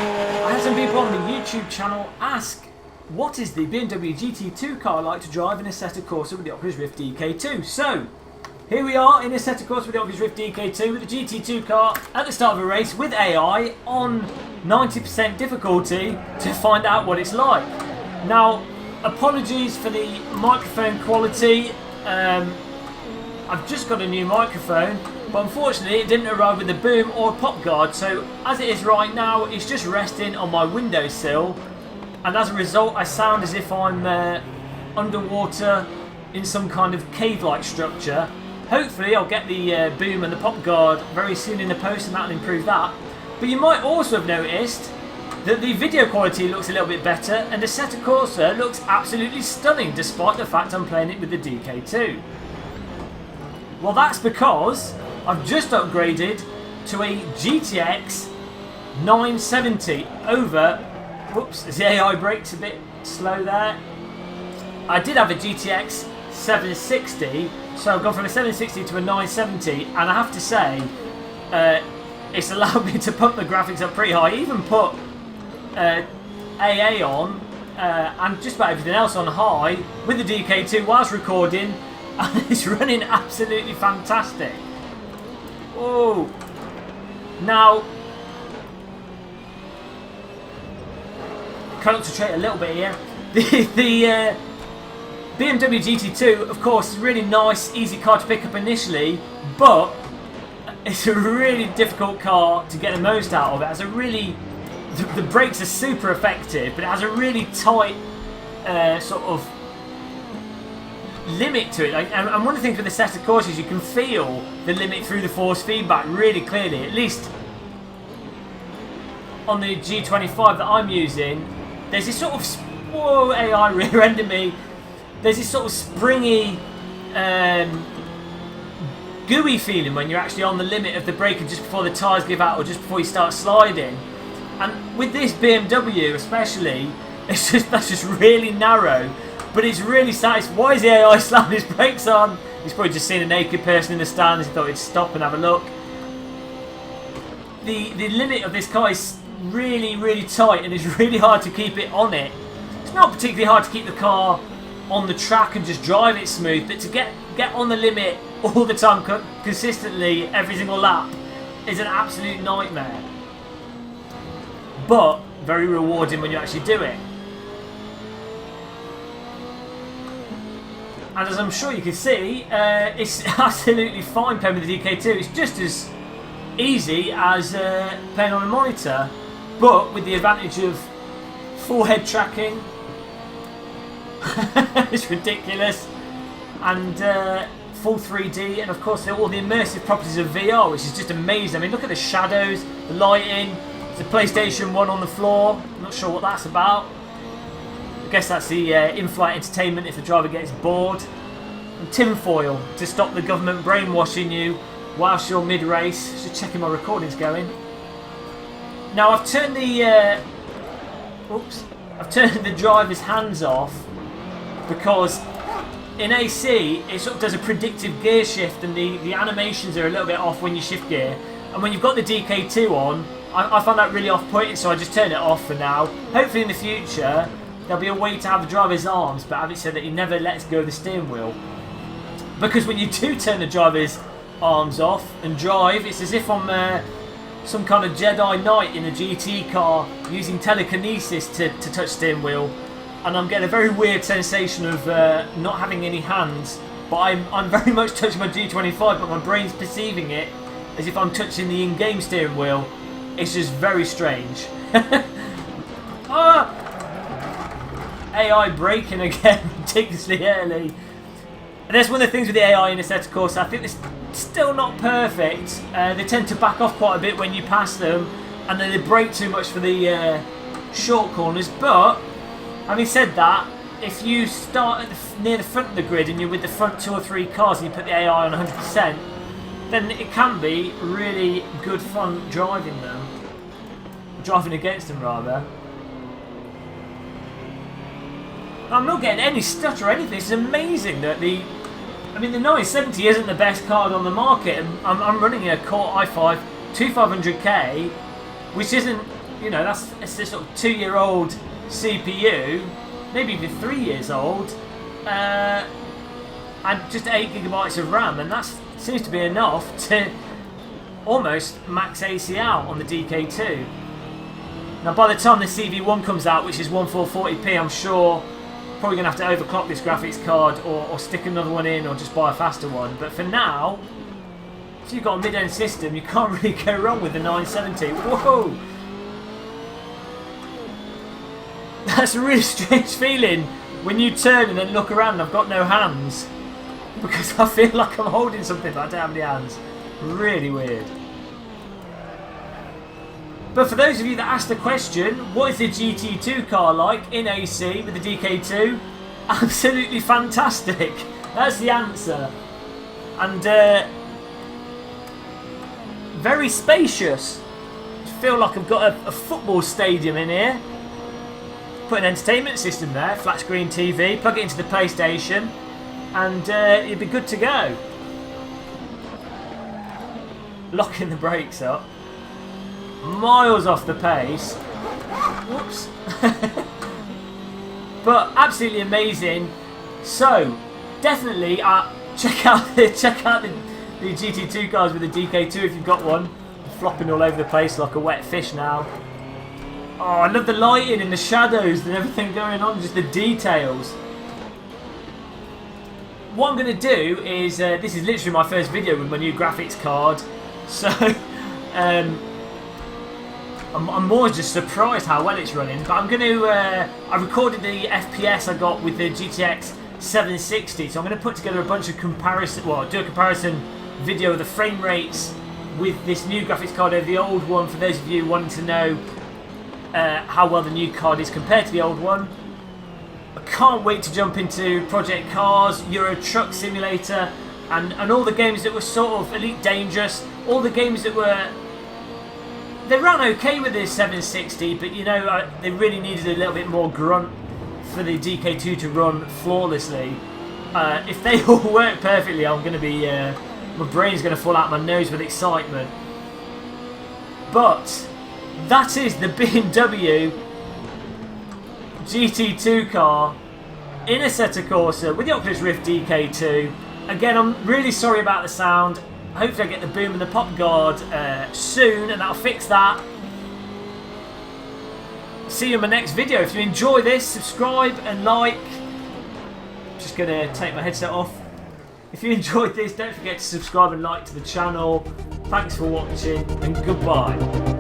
I had some people on the YouTube channel ask, what is the BMW GT2 car like to drive in Assetto Corsa with the Oculus Rift DK2? So, here we are in Assetto Corsa with the Oculus Rift DK2 with the GT2 car at the start of a race with AI on 90% difficulty to find out what it's like. Now, apologies for the microphone quality. I've just got a new microphone, but unfortunately it didn't arrive with a boom or a pop guard, so as it is right now it's just resting on my windowsill, and as a result I sound as if I'm underwater in some kind of cave-like structure. Hopefully I'll get the boom and the pop guard very soon in the post, and that'll improve that. But you might also have noticed that the video quality looks a little bit better, and the Assetto Corsa looks absolutely stunning despite the fact I'm playing it with the DK2. Well, that's because I've just upgraded to a GTX 970 over... Whoops, the AI brake's a bit slow there. I did have a GTX 760, so I've gone from a 760 to a 970, and I have to say, it's allowed me to pump the graphics up pretty high. I even put AA on and just about everything else on high with the DK2 whilst recording, and it's running absolutely fantastic. Oh, now concentrate a little bit here. The BMW GT2, of course, is a really nice, easy car to pick up initially, but it's a really difficult car to get the most out of. It has a really, the brakes are super effective, but it has a really tight sort of limit to it. And one of the things with the Assetto Corsa is you can feel the limit through the force feedback really clearly. At least on the G25 that I'm using, there's this sort of, whoa, AI rear-ended me. There's this sort of springy, gooey feeling when you're actually on the limit of the braking just before the tyres give out or just before you start sliding. And with this BMW especially, that's just really narrow, but it's really satisfying. Why is the AI slamming his brakes on? He's probably just seen a naked person in the stands. He thought he'd stop and have a look. The limit of this car is really, really tight, and it's really hard to keep it on it. It's not particularly hard to keep the car on the track and just drive it smooth, but to get on the limit all the time consistently every single lap is an absolute nightmare, but very rewarding when you actually do it. And as I'm sure you can see, it's absolutely fine playing with the DK2. It's just as easy as playing on a monitor, but with the advantage of full head tracking. It's ridiculous. And full 3D, and of course all the immersive properties of VR, which is just amazing. I mean, look at the shadows, the lighting. There's a PlayStation 1 on the floor. I'm not sure what that's about. I guess that's the in-flight entertainment if the driver gets bored. And tinfoil to stop the government brainwashing you whilst you're mid-race. Just checking my recording's going. Now I've turned the driver's hands off because in AC it sort of does a predictive gear shift, and the animations are a little bit off when you shift gear. And when you've got the DK2 on, I find that really off-putting, so I just turn it off for now. Hopefully in the future there'll be a way to have the driver's arms, but have it so that he never lets go of the steering wheel. Because when you do turn the driver's arms off and drive, it's as if I'm some kind of Jedi Knight in a GT car using telekinesis to touch steering wheel, and I'm getting a very weird sensation of not having any hands, but I'm very much touching my G25, but my brain's perceiving it as if I'm touching the in-game steering wheel. It's just very strange. Ah! AI braking again ridiculously early. And that's one of the things with the AI in Assetto Corsa. I think it's still not perfect. They tend to back off quite a bit when you pass them, and then they brake too much for the short corners. But having said that, if you start at near the front of the grid and you're with the front 2 or 3 cars and you put the AI on 100%, then it can be really good fun driving them. Driving against them, rather. I'm not getting any stutter or anything. It's amazing that the 970 isn't the best card on the market. I'm running a Core i5 2500K, which isn't you know, it's a sort of 2-year-old CPU, maybe even 3 years old, and just 8 gigabytes of RAM, and that seems to be enough to almost max AC out on the DK2. Now by the time the CV1 comes out, which is 1440p, I'm sure probably going to have to overclock this graphics card or stick another one in or just buy a faster one. But for now, if you've got a mid-end system, you can't really go wrong with the 970. Whoa! That's a really strange feeling when you turn and then look around and I've got no hands. Because I feel like I'm holding something but I don't have any hands. Really weird. But for those of you that asked the question, what is the GT2 car like in AC with the DK2? Absolutely fantastic. That's the answer. And very spacious. I feel like I've got a football stadium in here. Put an entertainment system there, flat screen TV, plug it into the PlayStation, and you'd be good to go. Locking the brakes up. Miles off the pace. Whoops. But absolutely amazing. So definitely check out the GT2 cars with the DK2 if you've got one. Flopping all over the place like a wet fish now. Oh, I love the lighting and the shadows and everything going on, just the details. What I'm going to do is, this is literally my first video with my new graphics card, so I'm more just surprised how well it's running. But I'm going to, I recorded the FPS I got with the GTX 760, so I'm going to put together a bunch of comparison, well, do a comparison video of the frame rates with this new graphics card over the old one, for those of you wanting to know how well the new card is compared to the old one. I can't wait to jump into Project Cars, Euro Truck Simulator, and all the games that were sort of Elite Dangerous, all the games that were... They ran okay with the 760, but you know, they really needed a little bit more grunt for the DK2 to run flawlessly. If they all work perfectly, I'm going to be... my brain's going to fall out my nose with excitement. But that is the BMW GT2 car in Assetto Corsa with the Oculus Rift DK2. Again, I'm really sorry about the sound. Hopefully I get the boom and the pop guard soon, and that'll fix that. See you in my next video. If you enjoy this, subscribe and like. Just going to take my headset off. If you enjoyed this, don't forget to subscribe and like to the channel. Thanks for watching, and goodbye.